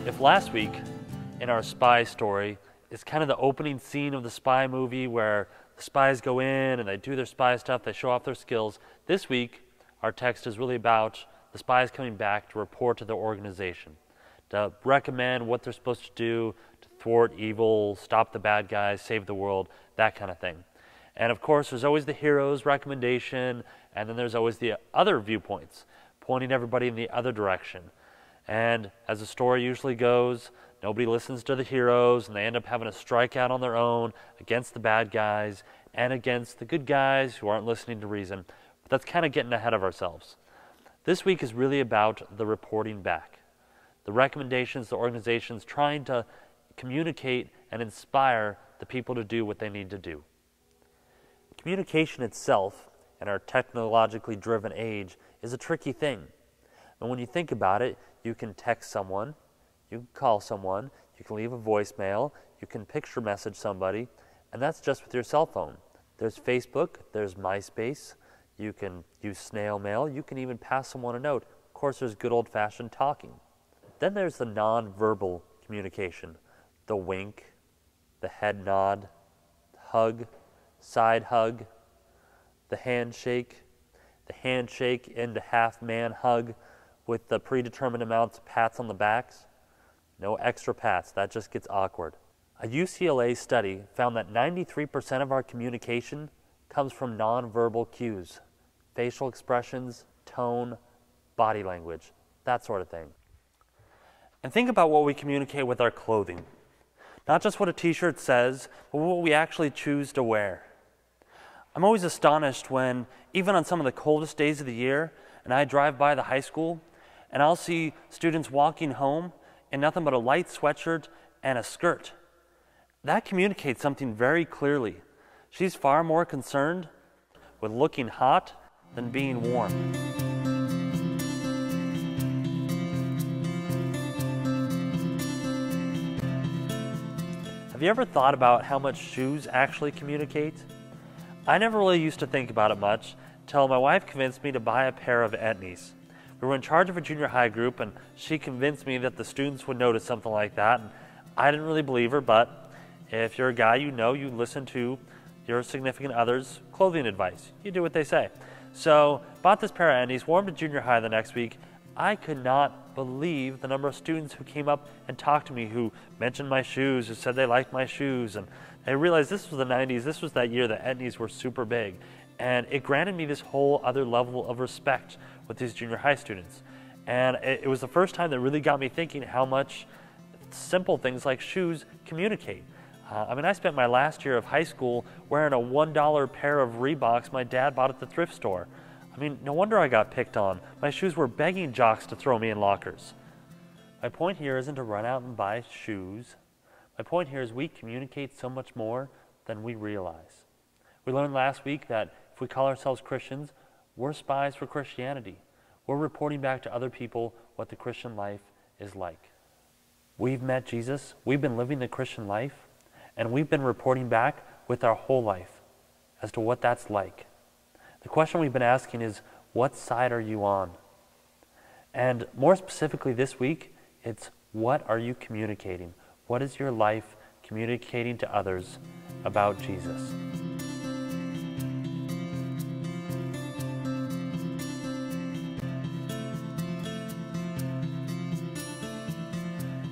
If last week in our spy story is kind of the opening scene of the spy movie where the spies go in and they do their spy stuff, they show off their skills, this week our text is really about the spies coming back to report to their organization, to recommend what they're supposed to do to thwart evil, stop the bad guys, save the world, that kind of thing. And of course, there's always the hero's recommendation, and then there's always the other viewpoints, pointing everybody in the other direction. And as the story usually goes, nobody listens to the heroes, and they end up having a strikeout on their own against the bad guys and against the good guys who aren't listening to reason. But that's kind of getting ahead of ourselves. This week is really about the reporting back, the recommendations, the organizations trying to communicate and inspire the people to do what they need to do. Communication itself, in our technologically driven age, is a tricky thing. And when you think about it, you can text someone, you can call someone, you can leave a voicemail, you can picture message somebody, and that's just with your cell phone. There's Facebook, there's MySpace, you can use snail mail, you can even pass someone a note. Of course, there's good old-fashioned talking. Then there's the non-verbal communication, the wink, the head nod, hug, side hug, the handshake into half-man hug with the predetermined amounts of pats on the backs. No extra pats, that just gets awkward. A UCLA study found that 93% of our communication comes from nonverbal cues, facial expressions, tone, body language, that sort of thing. And think about what we communicate with our clothing. Not just what a t-shirt says, but what we actually choose to wear. I'm always astonished when, even on some of the coldest days of the year, and I drive by the high school, and I'll see students walking home in nothing but a light sweatshirt and a skirt. That communicates something very clearly. She's far more concerned with looking hot than being warm. Have you ever thought about how much shoes actually communicate? I never really used to think about it much until my wife convinced me to buy a pair of Etnies. We were in charge of a junior high group, and she convinced me that the students would notice something like that. And I didn't really believe her, but if you're a guy, you know you listen to your significant other's clothing advice. You do what they say. So, bought this pair of Etnies, wore them to junior high the next week. I could not believe the number of students who came up and talked to me, who mentioned my shoes, who said they liked my shoes. And I realized this was the 90s, this was that year that Etnies were super big. And it granted me this whole other level of respect with these junior high students. And it was the first time that really got me thinking how much simple things like shoes communicate. I spent my last year of high school wearing a $1 pair of Reeboks my dad bought at the thrift store. No wonder I got picked on. My shoes were begging jocks to throw me in lockers. My point here isn't to run out and buy shoes. My point here is we communicate so much more than we realize. We learned last week that if we call ourselves Christians, we're spies for Christianity. We're reporting back to other people what the Christian life is like. We've met Jesus, we've been living the Christian life, and we've been reporting back with our whole life as to what that's like. The question we've been asking is, what side are you on? And more specifically this week, it's what are you communicating? What is your life communicating to others about Jesus?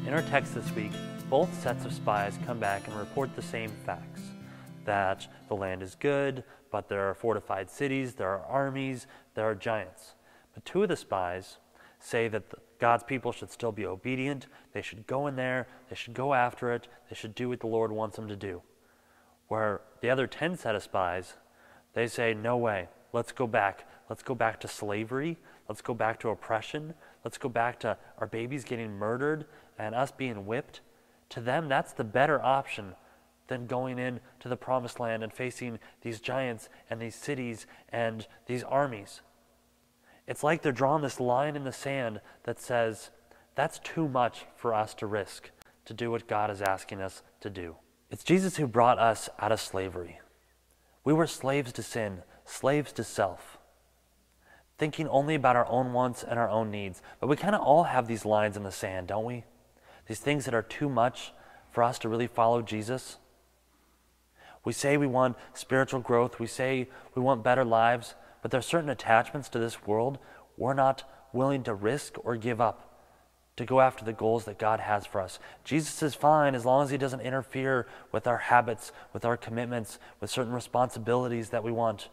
In our text this week, both sets of spies come back and report the same facts. That the land is good, but there are fortified cities, there are armies, there are giants. But two of the spies say that God's people should still be obedient, they should go in there, they should go after it, they should do what the Lord wants them to do. Where the other 10 set of spies, they say, no way, let's go back to slavery, let's go back to oppression, let's go back to our babies getting murdered and us being whipped. To them, that's the better option than going into the promised land and facing these giants and these cities and these armies. It's like they're drawing this line in the sand that says, that's too much for us to risk to do what God is asking us to do. It's Jesus who brought us out of slavery. We were slaves to sin, slaves to self, thinking only about our own wants and our own needs. But we kind of all have these lines in the sand, don't we? these things that are too much for us to really follow Jesus. We say we want spiritual growth, we say we want better lives, but there are certain attachments to this world we're not willing to risk or give up to go after the goals that God has for us. Jesus is fine as long as he doesn't interfere with our habits, with our commitments, with certain responsibilities that we want,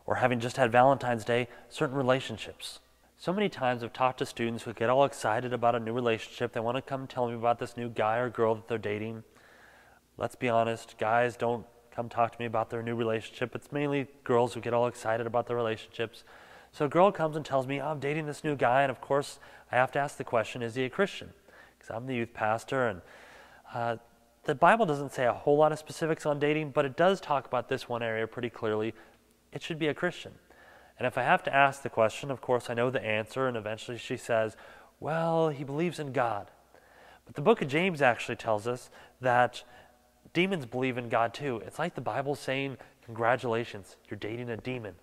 or having just had Valentine's Day, certain relationships. So many times I've talked to students who get all excited about a new relationship. They want to come tell me about this new guy or girl that they're dating. Let's be honest, guys don't come talk to me about their new relationship. It's mainly girls who get all excited about their relationships. So a girl comes and tells me, oh, I'm dating this new guy, and of course I have to ask the question, is he a Christian? Because I'm the youth pastor, and the Bible doesn't say a whole lot of specifics on dating, but it does talk about this one area pretty clearly. It should be a Christian. And if I have to ask the question, of course I know the answer, and eventually she says, well, he believes in God. But the book of James actually tells us that demons believe in God too. It's like the Bible saying, congratulations, you're dating a demon.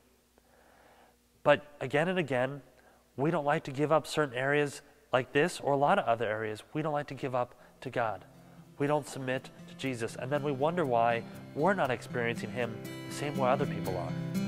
But again and again, we don't like to give up certain areas like this or a lot of other areas. We don't like to give up to God. We don't submit to Jesus. And then we wonder why we're not experiencing him the same way other people are.